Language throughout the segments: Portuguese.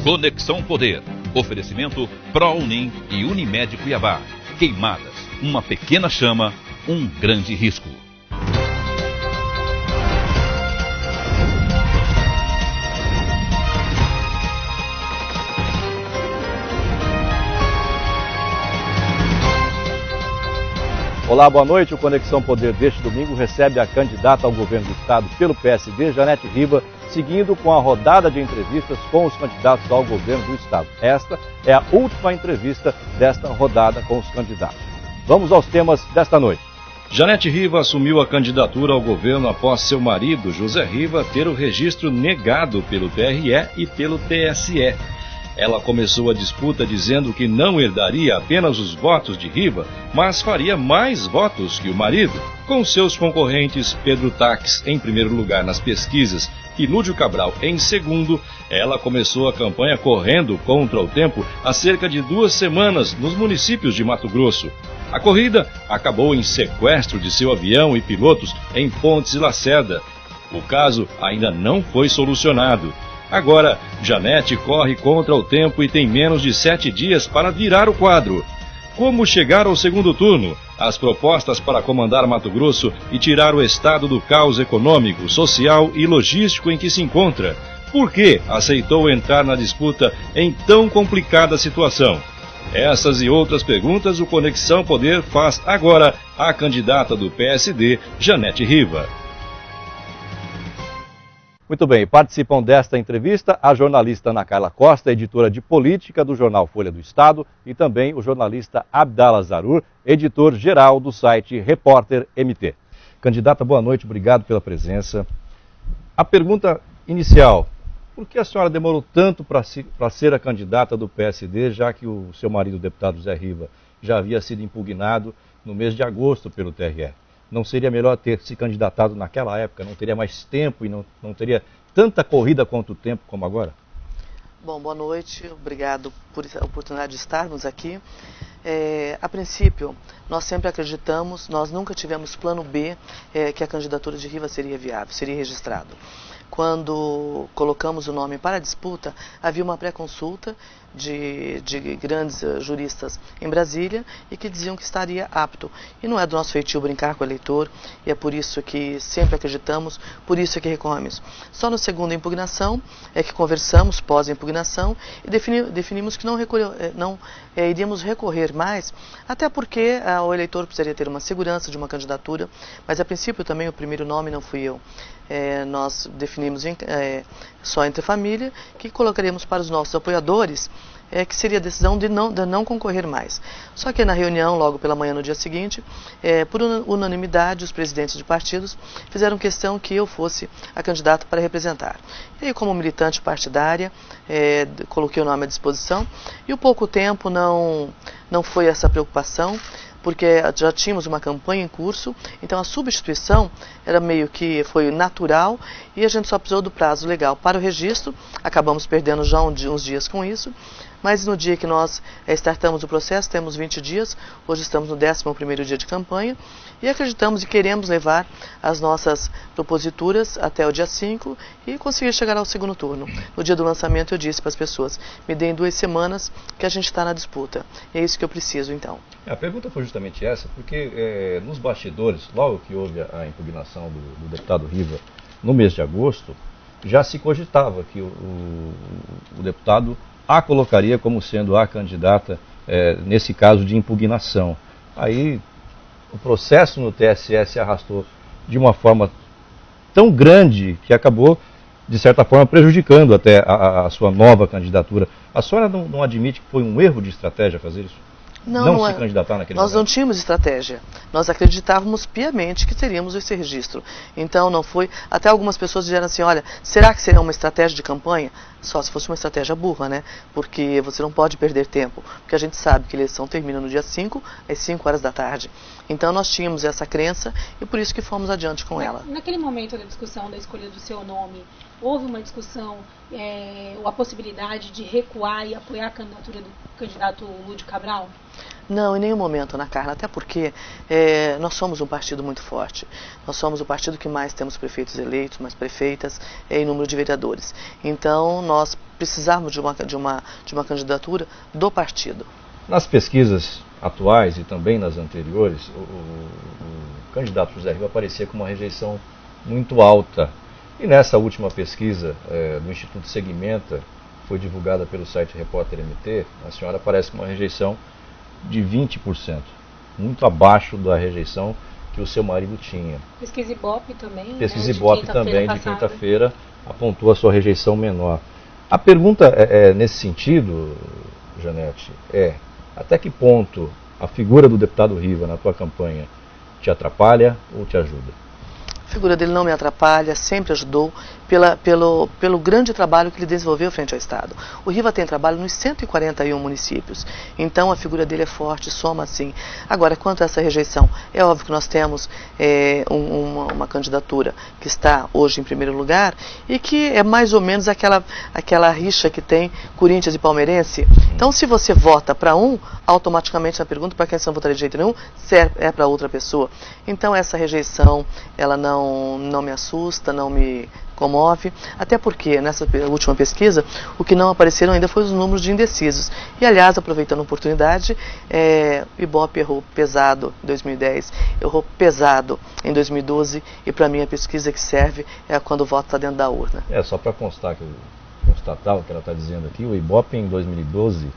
Conexão Poder. Oferecimento ProUnim e Unimed Cuiabá. Queimadas. Uma pequena chama, um grande risco. Olá, boa noite. O Conexão Poder deste domingo recebe a candidata ao governo do estado pelo PSD, Janete Riva, seguindo com a rodada de entrevistas com os candidatos ao governo do estado. Esta é a última entrevista desta rodada com os candidatos. Vamos aos temas desta noite. Janete Riva assumiu a candidatura ao governo após seu marido, José Riva, ter o registro negado pelo TRE e pelo TSE. Ela começou a disputa dizendo que não herdaria apenas os votos de Riva, mas faria mais votos que o marido, com seus concorrentes Pedro Taques em primeiro lugar nas pesquisas e Lúdio Cabral em segundo. Ela começou a campanha correndo contra o tempo há cerca de 2 semanas nos municípios de Mato Grosso. A corrida acabou em sequestro de seu avião e pilotos em Pontes e Lacerda. O caso ainda não foi solucionado. Agora, Janete corre contra o tempo e tem menos de 7 dias para virar o quadro. Como chegar ao segundo turno? As propostas para comandar Mato Grosso e tirar o estado do caos econômico, social e logístico em que se encontra. Por que aceitou entrar na disputa em tão complicada situação? Essas e outras perguntas o Conexão Poder faz agora à candidata do PSD, Janete Riva. Muito bem, participam desta entrevista a jornalista Ana Carla Costa, editora de política do jornal Folha do Estado, e também o jornalista Abdala Zarur, editor-geral do site Repórter MT. Candidata, boa noite, obrigado pela presença. A pergunta inicial, por que a senhora demorou tanto para ser a candidata do PSD, já que o seu marido, o deputado José Riva, já havia sido impugnado no mês de agosto pelo TRE? Não seria melhor ter se candidatado naquela época? Não teria mais tempo e não teria tanta corrida quanto o tempo como agora? Bom, boa noite. Obrigado por a oportunidade de estarmos aqui. A princípio, nós sempre acreditamos, nós nunca tivemos plano B, que a candidatura de Riva seria viável, seria registrado. Quando colocamos o nome para a disputa, havia uma pré-consulta de grandes juristas em Brasília e que diziam que estaria apto. E não é do nosso feitio brincar com o eleitor, e é por isso que sempre acreditamos, por isso é que recorremos. Só no segundo impugnação é que conversamos, pós-impugnação, e definimos que não iríamos recorrer mais, até porque o eleitor precisaria ter uma segurança de uma candidatura, mas a princípio também o primeiro nome não fui eu. Nós definimos só entre família, que colocaremos para os nossos apoiadores, que seria a decisão de não concorrer mais. Só que na reunião, logo pela manhã no dia seguinte, por unanimidade, os presidentes de partidos fizeram questão que eu fosse a candidata para representar. E aí, como militante partidária, coloquei o nome à disposição, e o pouco tempo não foi essa preocupação, porque já tínhamos uma campanha em curso, então a substituição era meio que foi natural e a gente só precisou do prazo legal para o registro. Acabamos perdendo já uns dias com isso, mas no dia que nós startamos o processo, temos 20 dias, hoje estamos no 11º dia de campanha e acreditamos e queremos levar as nossas proposituras até o dia 5 e conseguir chegar ao segundo turno. No dia do lançamento eu disse para as pessoas, me deem 2 semanas que a gente está na disputa, e é isso que eu preciso então. A pergunta foi justamente essa, porque nos bastidores, logo que houve a impugnação do deputado Riva no mês de agosto, já se cogitava que o deputado a colocaria como sendo a candidata nesse caso de impugnação. Aí o processo no TSE se arrastou de uma forma tão grande que acabou, de certa forma, prejudicando até a sua nova candidatura. A senhora não admite que foi um erro de estratégia fazer isso? Não se candidatar naquele momento? Nós não tínhamos estratégia. Nós acreditávamos piamente que teríamos esse registro. Então não foi. Até algumas pessoas disseram assim, olha, será que seria uma estratégia de campanha? Só se fosse uma estratégia burra, né? Porque você não pode perder tempo. Porque a gente sabe que a eleição termina no dia 5, às 5 horas da tarde. Então nós tínhamos essa crença e por isso que fomos adiante com ela. Naquele momento da discussão da escolha do seu nome, houve uma discussão, ou a possibilidade de recuar e apoiar a candidatura do candidato Lúdio Cabral? Não, em nenhum momento, Ana Carla, até porque nós somos um partido muito forte. Nós somos o partido que mais temos prefeitos eleitos, mais prefeitas em número de vereadores. Então, nós precisamos de uma candidatura do partido. Nas pesquisas atuais e também nas anteriores, o candidato José Riva aparecia com uma rejeição muito alta. E nessa última pesquisa do Instituto Segmenta, foi divulgada pelo site Repórter MT, a senhora aparece com uma rejeição de 20%, muito abaixo da rejeição que o seu marido tinha. Pesquisa Ibope também. Pesquisa né, Ibope também, de quinta-feira, apontou a sua rejeição menor. A pergunta nesse sentido, Janete, até que ponto a figura do deputado Riva na tua campanha te atrapalha ou te ajuda? A figura dele não me atrapalha, sempre ajudou pelo grande trabalho que ele desenvolveu frente ao Estado. O Riva tem trabalho nos 141 municípios, então a figura dele é forte, soma sim. Agora, quanto a essa rejeição, é óbvio que nós temos uma candidatura que está hoje em primeiro lugar e que é mais ou menos aquela rixa que tem Corinthians e Palmeirense. Então, se você vota para um, automaticamente na pergunta para quem você não votaria de jeito nenhum, é para outra pessoa. Então, essa rejeição, ela não me assusta, não me comove, até porque nessa última pesquisa o que não apareceram ainda foi os números de indecisos. E aliás, aproveitando a oportunidade, o Ibope errou pesado em 2010, errou pesado em 2012 e para mim a pesquisa que serve é quando o voto está dentro da urna. Só para constatar o que ela está dizendo aqui, o Ibope em 2012,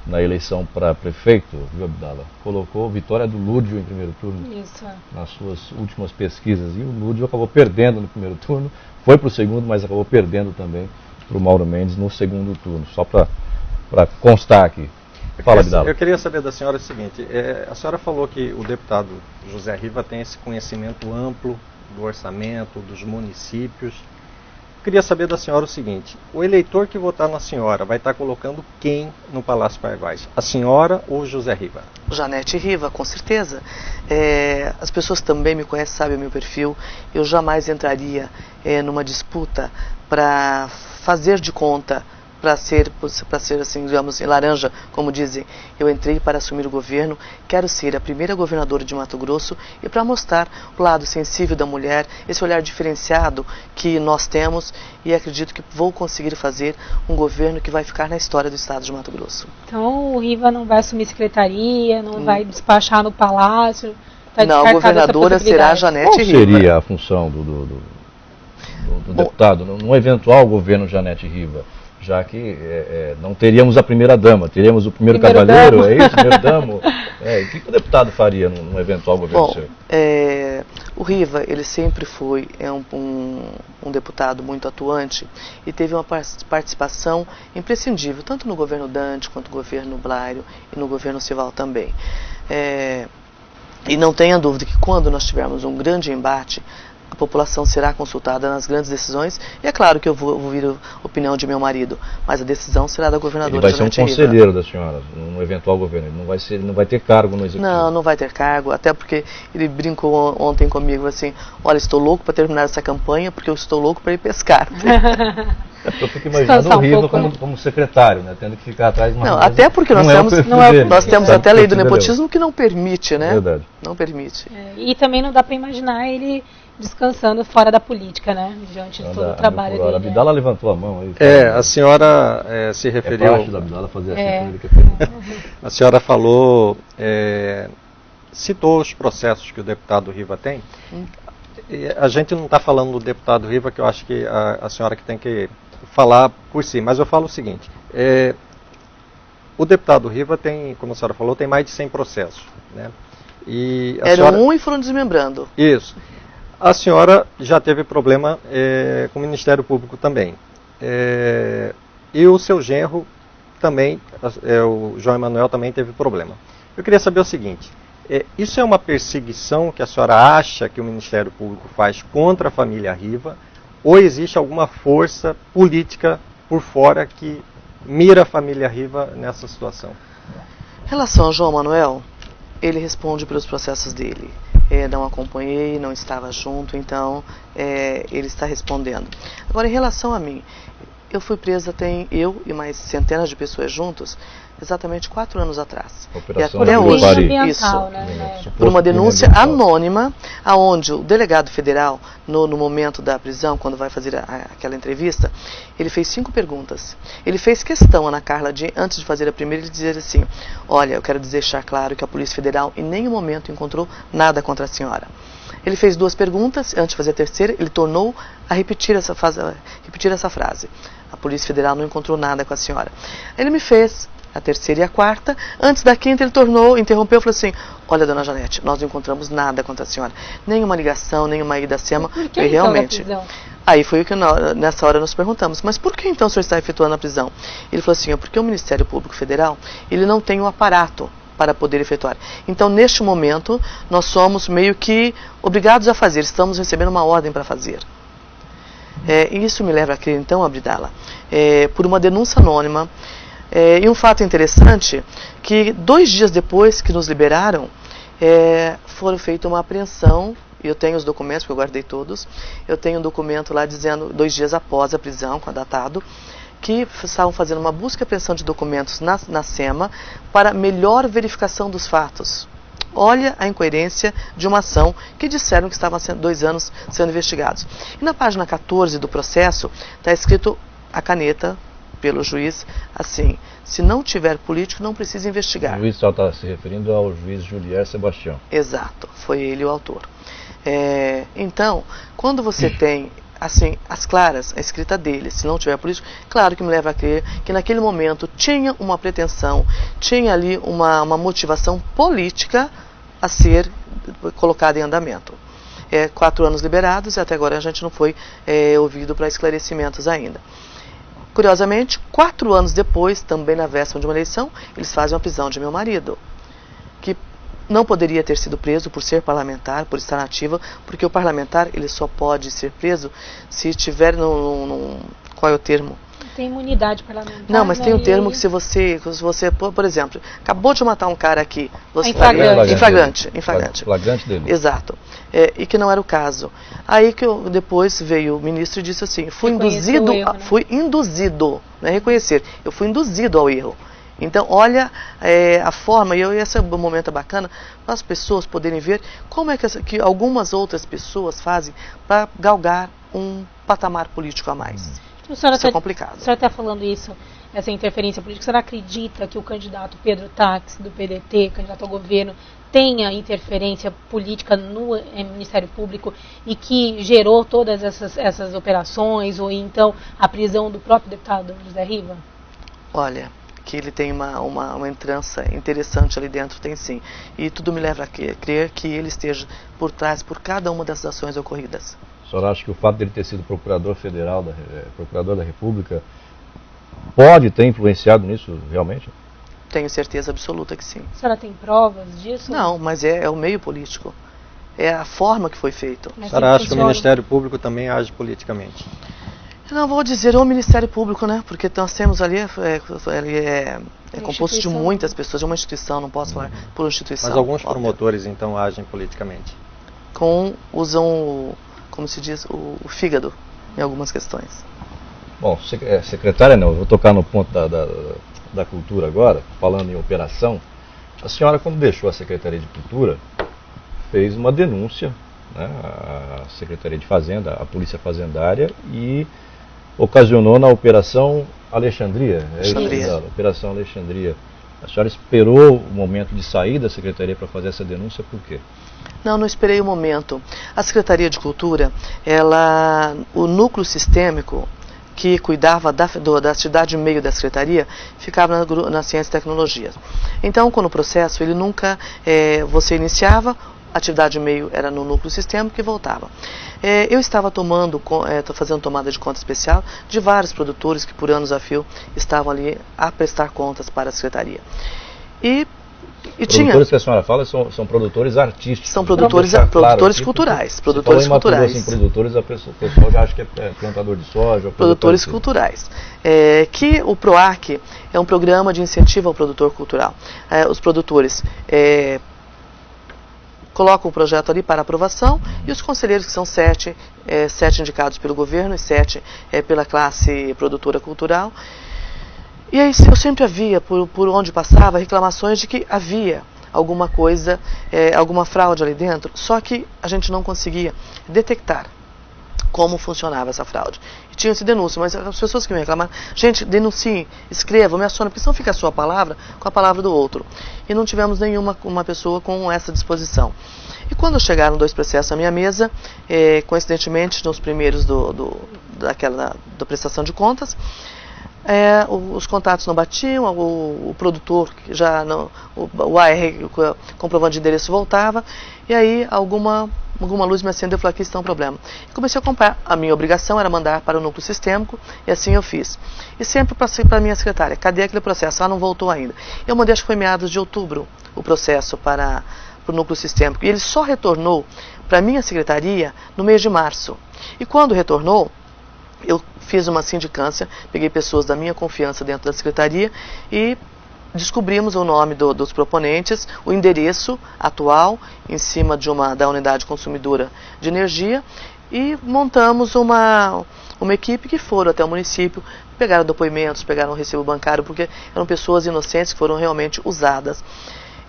na eleição para prefeito, viu, Abdala, colocou vitória do Lúdio em primeiro turno. Isso. Nas suas últimas pesquisas. E o Lúdio acabou perdendo no primeiro turno, foi para o segundo, mas acabou perdendo também para o Mauro Mendes no segundo turno. Só para constar aqui. Fala, Abdala. Eu queria saber da senhora o seguinte, a senhora falou que o deputado José Riva tem esse conhecimento amplo do orçamento, dos municípios. Eu queria saber da senhora o seguinte, o eleitor que votar na senhora vai estar colocando quem no Palácio Paiva-Arço? A senhora ou o José Riva? Janete Riva, com certeza. As pessoas também me conhecem, sabem o meu perfil. Eu jamais entraria numa disputa para fazer de conta, para ser assim, digamos, laranja, como dizem. Eu entrei para assumir o governo, quero ser a primeira governadora de Mato Grosso e para mostrar o lado sensível da mulher, esse olhar diferenciado que nós temos e acredito que vou conseguir fazer um governo que vai ficar na história do estado de Mato Grosso. Então o Riva não vai assumir secretaria, não vai despachar no palácio? Não, a governadora será a Janete Riva. Qual seria a função do deputado num eventual governo Janete Riva? Já que não teríamos a primeira-dama, teríamos o primeiro cavalheiro, é isso? Primeiro-damo? O que o deputado faria num eventual governo seu? O Riva, ele sempre foi um deputado muito atuante e teve uma participação imprescindível, tanto no governo Dante, quanto no governo Blário e no governo Sival também. E não tenha dúvida que quando nós tivermos um grande embate, a população será consultada nas grandes decisões, e é claro que eu vou ouvir a opinião de meu marido, mas a decisão será da governadora. Ele vai ser um conselheiro da senhora, num eventual governo, ele não vai ter cargo no executivo. Não vai ter cargo, até porque ele brincou ontem comigo assim, olha, estou louco para terminar essa campanha, porque eu estou louco para ir pescar. Eu fico imaginando o Riva como secretário, né, tendo que ficar atrás de uma mesa. Até porque nós temos até a lei do nepotismo que não permite, né? Verdade. Não permite. E também não dá para imaginar ele descansando fora da política, né? Diante de todo o trabalho dele. A Abdala levantou a mão aí. A senhora se referiu... É parte da Abdala fazer assim. A senhora falou, citou os processos que o deputado Riva tem. A gente não está falando do deputado Riva, que eu acho que a senhora que tem que falar por si, mas eu falo o seguinte, o deputado Riva tem, como a senhora falou, tem mais de 100 processos, né? E e foram desmembrando. Isso. A senhora já teve problema com o Ministério Público também. E o seu genro também, o João Emanuel, também teve problema. Eu queria saber o seguinte, isso é uma perseguição que a senhora acha que o Ministério Público faz contra a família Riva, ou existe alguma força política por fora que mira a família Riva nessa situação? Em relação ao João Emanuel, ele responde pelos processos dele. Não acompanhei, não estava junto, então ele está respondendo. Agora, em relação a mim, eu fui presa, eu e mais centenas de pessoas juntos, exatamente 4 anos atrás. Operação e até hoje, ambiental, isso, por uma denúncia anônima, aonde o delegado federal, no momento da prisão, quando vai fazer aquela entrevista, ele fez 5 perguntas. Ele fez questão, Ana Carla, antes de fazer a primeira, ele dizer assim: olha, eu quero deixar claro que a Polícia Federal em nenhum momento encontrou nada contra a senhora. Ele fez 2 perguntas, antes de fazer a terceira, ele tornou a repetir essa frase. A Polícia Federal não encontrou nada com a senhora. Ele me fez a terceira e a quarta. Antes da quinta, ele interrompeu e falou assim: olha, dona Janete, nós não encontramos nada contra a senhora. Nenhuma ligação, nenhuma ida à SEMA. Por que, realmente. Então, a prisão? Aí foi o que nessa hora nós perguntamos: mas por que então o senhor está efetuando a prisão? Ele falou assim: porque o Ministério Público Federal, ele não tem o aparato para poder efetuar. Então, neste momento, nós somos meio que obrigados a fazer, estamos recebendo uma ordem para fazer. Isso me leva a crer, então, Abdala, por uma denúncia anônima, e um fato interessante, que 2 dias depois que nos liberaram, foram feita uma apreensão. Eu tenho os documentos, porque eu guardei todos. Eu tenho um documento lá dizendo, 2 dias após a prisão, datado, que estavam fazendo uma busca e apreensão de documentos na SEMA para melhor verificação dos fatos. Olha a incoerência de uma ação que disseram que estavam 2 anos sendo investigados. E na página 14 do processo está escrito a caneta pelo juiz assim: se não tiver político, não precisa investigar. O juiz só está se referindo ao juiz Julier Sebastião. Exato, foi ele o autor. Então, quando você tem assim, as claras, a escrita dele, se não tiver político, claro que me leva a crer que naquele momento tinha uma pretensão, tinha ali uma motivação política a ser colocada em andamento. 4 anos liberados e até agora a gente não foi ouvido para esclarecimentos ainda. Curiosamente, 4 anos depois, também na véspera de uma eleição, eles fazem a prisão de meu marido, que não poderia ter sido preso por ser parlamentar, por estar nativa, porque o parlamentar ele só pode ser preso se tiver qual é o termo? Tem imunidade parlamentar. Não, mas tem um termo que se você, por exemplo, acabou de matar um cara aqui, você em flagrante. Em flagrante. Flagrante dele. Exato. E que não era o caso. Aí que depois veio o ministro e disse assim: fui induzido, não é reconhecer, eu fui induzido ao erro. Então, olha a forma, e esse momento é bacana, para as pessoas poderem ver como é que algumas outras pessoas fazem para galgar um patamar político a mais. Isso é complicado. A senhora está falando isso, essa interferência política. A senhora acredita que o candidato Pedro Táxi, do PDT, candidato ao governo, tenha interferência política no Ministério Público e que gerou todas essas operações, ou então a prisão do próprio deputado José Riva? Olha, que ele tem uma entrança interessante ali dentro, tem sim. E tudo me leva a crer que ele esteja por trás, por cada uma dessas ações ocorridas. A senhora acha que o fato dele ter sido procurador federal, procurador da República, pode ter influenciado nisso realmente? Tenho certeza absoluta que sim. A senhora tem provas disso? Não, mas é o meio político. É a forma que foi feito. A senhora acha que o Ministério Público também age politicamente? Eu não vou dizer o Ministério Público, né? Porque nós temos ali, é composto de muitas pessoas, de uma instituição, não posso falar por instituição. Mas alguns promotores, então, agem politicamente? Usam, como se diz, o fígado em algumas questões. Bom, secretária, eu vou tocar no ponto da cultura agora, falando em operação. A senhora, quando deixou a Secretaria de Cultura, fez uma denúncia, né, à Secretaria de Fazenda, à Polícia Fazendária, e ocasionou na Operação Alexandria. Operação Alexandria. A senhora esperou o momento de sair da Secretaria para fazer essa denúncia, por quê? Não esperei o momento. A Secretaria de Cultura, o núcleo sistêmico que cuidava da atividade meio da Secretaria, ficava na Ciência e Tecnologia. Então, quando o processo, ele nunca, você iniciava, a atividade meio era no núcleo sistêmico e voltava. Eu estava fazendo tomada de conta especial de vários produtores que por anos a fio estavam ali a prestar contas para a Secretaria. Produtores que a senhora fala são produtores artísticos. São produtores culturais. Produtores culturais. Assim, produtores, o pessoal já acha que é plantador de soja. Produtores culturais. Que o PROAC é um programa de incentivo ao produtor cultural. Os produtores colocam o projeto ali para aprovação e os conselheiros, que são 7 indicados pelo governo e 7 pela classe produtora cultural, E aí eu sempre havia, por onde passava, reclamações de que havia alguma coisa, alguma fraude ali dentro, só que a gente não conseguia detectar como funcionava essa fraude. E tinha-se denúncia, mas as pessoas que me reclamaram, gente, denunciem, escrevam, me acionem, porque senão fica a sua palavra com a palavra do outro. E não tivemos nenhuma uma pessoa com essa disposição. E quando chegaram 2 processos à minha mesa, coincidentemente nos primeiros da prestação de contas, os contatos não batiam, o produtor já não, o AR, o comprovante de endereço voltava, e aí alguma luz me acendeu e falou: aqui está um problema. E comecei a comprar. A minha obrigação era mandar para o núcleo sistêmico, e assim eu fiz. E sempre passei para a minha secretária: cadê aquele processo? Ah, não voltou ainda. Eu mandei, acho que foi meados de outubro, o processo para o núcleo sistêmico, e ele só retornou para a minha secretaria no mês de março. E quando retornou, eu fiz uma sindicância, peguei pessoas da minha confiança dentro da secretaria e descobrimos o nome dos proponentes, o endereço atual em cima da unidade consumidora de energia, e montamos uma equipe que foram até o município, pegaram depoimentos, pegaram o recibo bancário, porque eram pessoas inocentes que foram realmente usadas.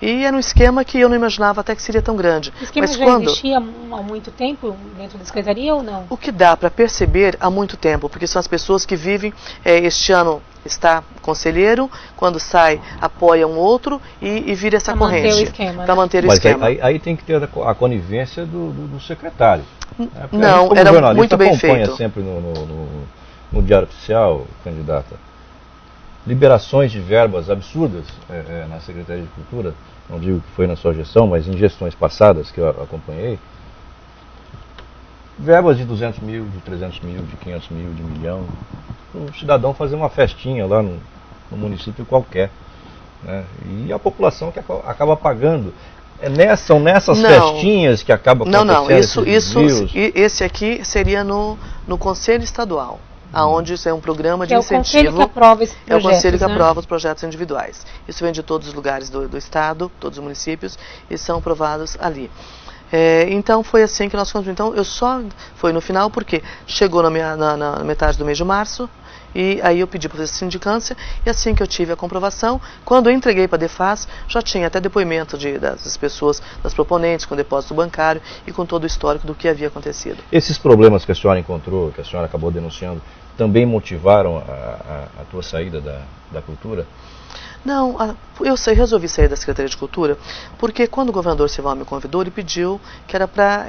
E era um esquema que eu não imaginava até que seria tão grande. O esquema já existia há muito tempo dentro da secretaria ou não? O que dá para perceber há muito tempo, porque são as pessoas que vivem, este ano está conselheiro, quando sai apoia um outro e vira essa corrente. Para manter o esquema. Mas aí tem que ter a conivência do secretário. Não, era muito bem feito. Acompanha sempre no Diário Oficial, candidata, liberações de verbas absurdas na Secretaria de Cultura, não digo que foi na sua gestão, mas em gestões passadas que eu acompanhei, verbas de 200 mil, de 300 mil, de 500 mil, de 1 milhão, um cidadão fazer uma festinha lá no município qualquer, né? E a população que acaba pagando. São nessas festinhas que acaba acontecendo. Esse aqui seria no Conselho Estadual, aonde isso é um programa de incentivo. É o Conselho que aprova esses projetos. É o Conselho que aprova os projetos individuais. Isso vem de todos os lugares do Estado, todos os municípios, e são aprovados ali. Então foi assim que nós conseguimos. Então eu só foi no final porque chegou na metade do mês de março, e aí eu pedi para fazer sindicância, e assim que eu tive a comprovação, quando eu entreguei para a Defaz, já tinha até depoimento das pessoas, das proponentes, com depósito bancário e com todo o histórico do que havia acontecido. Esses problemas que a senhora encontrou, que a senhora acabou denunciando, também motivaram a tua saída da cultura? Não, eu resolvi sair da Secretaria de Cultura porque quando o governador Sival me convidou, ele pediu que era para,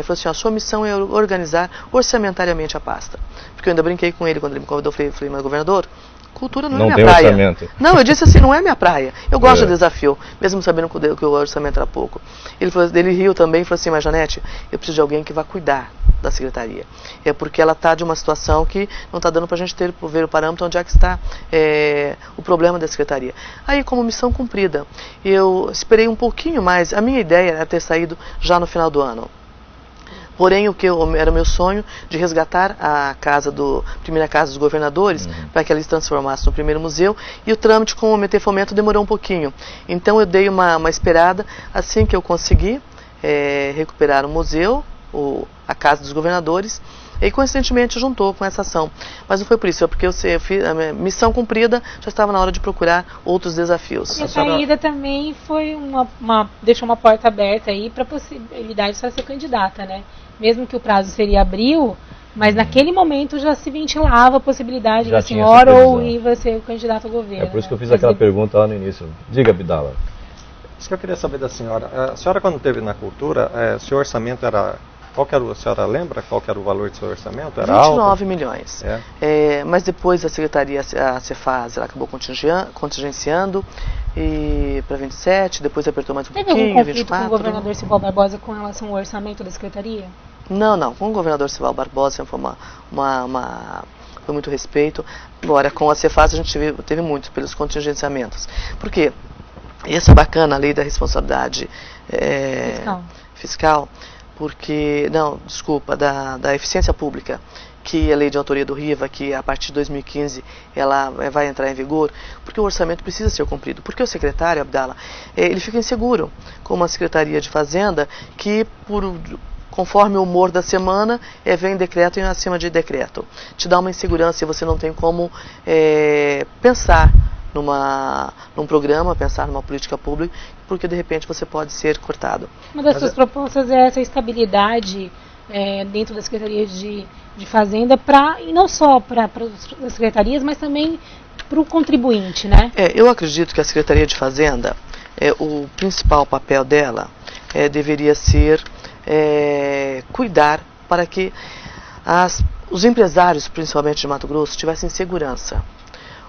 falou assim, a sua missão é organizar orçamentariamente a pasta. Porque eu ainda brinquei com ele quando ele me convidou, falei, mas governador, cultura não é minha praia. Orçamento. Não, eu disse assim, não é minha praia. Eu gosto de desafio, mesmo sabendo que o orçamento era pouco. Ele riu também e falou assim, mas Janete, eu preciso de alguém que vá cuidar da secretaria. É porque ela está de uma situação que não está dando para a gente ver o parâmetro onde é que está o problema da secretaria. Aí, como missão cumprida, eu esperei um pouquinho mais. A minha ideia era ter saído já no final do ano. Porém, era o meu sonho de resgatar a primeira casa dos governadores, para que ela se transformasse no primeiro museu, e o trâmite com o MT Fomento demorou um pouquinho. Então eu dei uma esperada, assim que eu consegui recuperar o museu, a Casa dos Governadores, e coincidentemente juntou com essa ação. Mas não foi por isso, porque eu fiz a minha missão cumprida, já estava na hora de procurar outros desafios. E a saída também foi deixou uma porta aberta aí para a possibilidade de só ser candidata, né? Mesmo que o prazo seria abril, mas naquele momento já se ventilava a possibilidade da senhora ou ir ser o candidato ao governo. É por isso que eu fiz aquela pergunta lá no início. Diga, Abdala. Isso que eu queria saber da senhora. A senhora, quando esteve na cultura, seu orçamento era... a senhora lembra qual que era o valor do seu orçamento? Era 29 alto? milhões. Mas depois a secretaria, a Cefaz, ela acabou contingenciando para 27, depois apertou mais um pouquinho, 24. Teve algum conflito com o governador Sival Barbosa com relação ao orçamento da secretaria? Não. Com o governador Sival Barbosa foi foi muito respeito. Agora, com a Cefaz a gente teve muito pelos contingenciamentos. Por quê? Isso é bacana, a lei da responsabilidade fiscal. Porque, da eficiência pública, que é a lei de autoria do RIVA, que a partir de 2015 ela vai entrar em vigor, porque o orçamento precisa ser cumprido. Porque o secretário, Abdala, ele fica inseguro com uma secretaria de Fazenda que, conforme o humor da semana, vem decreto e acima de decreto. Te dá uma insegurança e você não tem como pensar num programa, pensar numa política pública, porque de repente você pode ser cortado. Uma das suas propostas é essa estabilidade dentro das secretarias de Fazenda, e não só para as secretarias, mas também para o contribuinte, né? Eu acredito que a Secretaria de Fazenda, o principal papel dela deveria ser cuidar para que os empresários, principalmente de Mato Grosso, tivessem segurança.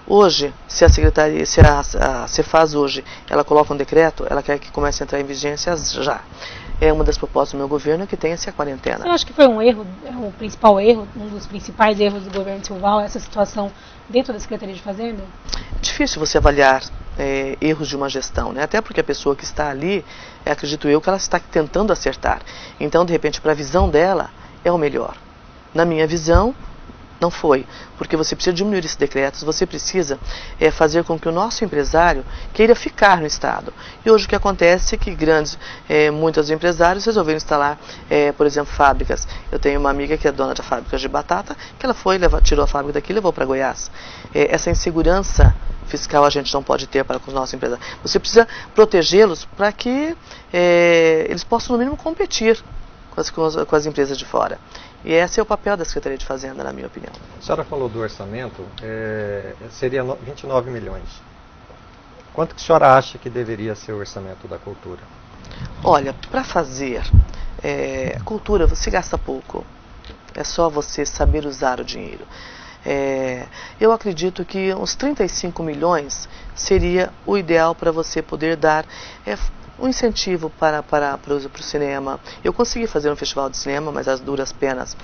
Hoje, se a Cefaz hoje, ela coloca um decreto, ela quer que comece a entrar em vigência já. É uma das propostas do meu governo que tenha-se a quarentena. Eu acho que foi um erro, o principal erro, um dos principais erros do governo Silval, essa situação dentro da Secretaria de Fazenda? É difícil você avaliar erros de uma gestão, né? Até porque a pessoa que está ali, acredito eu, que ela está tentando acertar. Então, de repente, para a visão dela, é o melhor. Na minha visão, não foi, porque você precisa diminuir esses decretos, você precisa fazer com que o nosso empresário queira ficar no Estado. E hoje o que acontece é que muitos empresários resolveram instalar, por exemplo, fábricas. Eu tenho uma amiga que é dona de fábricas de batata, que ela tirou a fábrica daqui e levou para Goiás. Essa insegurança fiscal a gente não pode ter para com os nossos empresários. Você precisa protegê-los para que eles possam, no mínimo, competir com as empresas de fora. E esse é o papel da Secretaria de Fazenda, na minha opinião. A senhora falou do orçamento, seria 29 milhões. Quanto que a senhora acha que deveria ser o orçamento da cultura? Olha, para fazer cultura você gasta pouco. É só você saber usar o dinheiro. Eu acredito que uns 35 milhões seria o ideal para você poder dar um incentivo para o cinema. Eu consegui fazer um festival de cinema, mas às duras penas.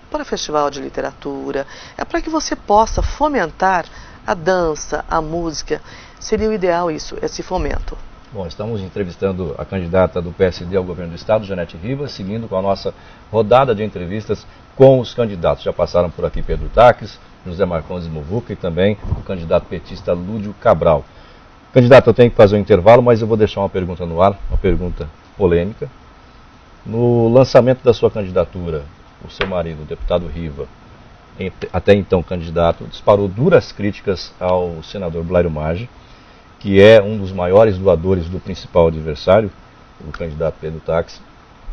Para festival de literatura, para que você possa fomentar a dança, a música. Seria o ideal isso, esse fomento. Bom, estamos entrevistando a candidata do PSD ao governo do Estado, Janete Riva, seguindo com a nossa rodada de entrevistas com os candidatos. Já passaram por aqui Pedro Taques, José Marcondes Muvuca e também o candidato petista Lúdio Cabral. Candidato, eu tenho que fazer um intervalo, mas eu vou deixar uma pergunta no ar, uma pergunta polêmica. No lançamento da sua candidatura, o seu marido, o deputado Riva, até então candidato, disparou duras críticas ao senador Blairo Maggi, que é um dos maiores doadores do principal adversário, o candidato Pedro Taques,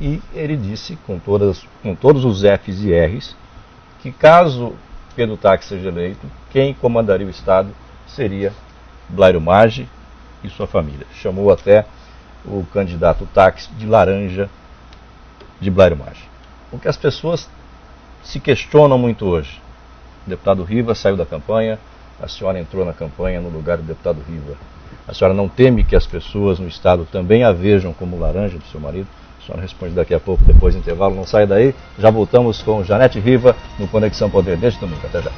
e ele disse, com todos os Fs e Rs, que caso Pedro Taques seja eleito, quem comandaria o Estado seria Blairo Maggi e sua família. Chamou até o candidato Taques de laranja de Blairo Maggi. O que as pessoas se questionam muito hoje. O deputado Riva saiu da campanha, a senhora entrou na campanha no lugar do deputado Riva. A senhora não teme que as pessoas no Estado também a vejam como laranja do seu marido? A senhora responde daqui a pouco, depois do intervalo. Não sai daí, já voltamos com Janete Riva no Conexão Poder. Desde domingo, até já.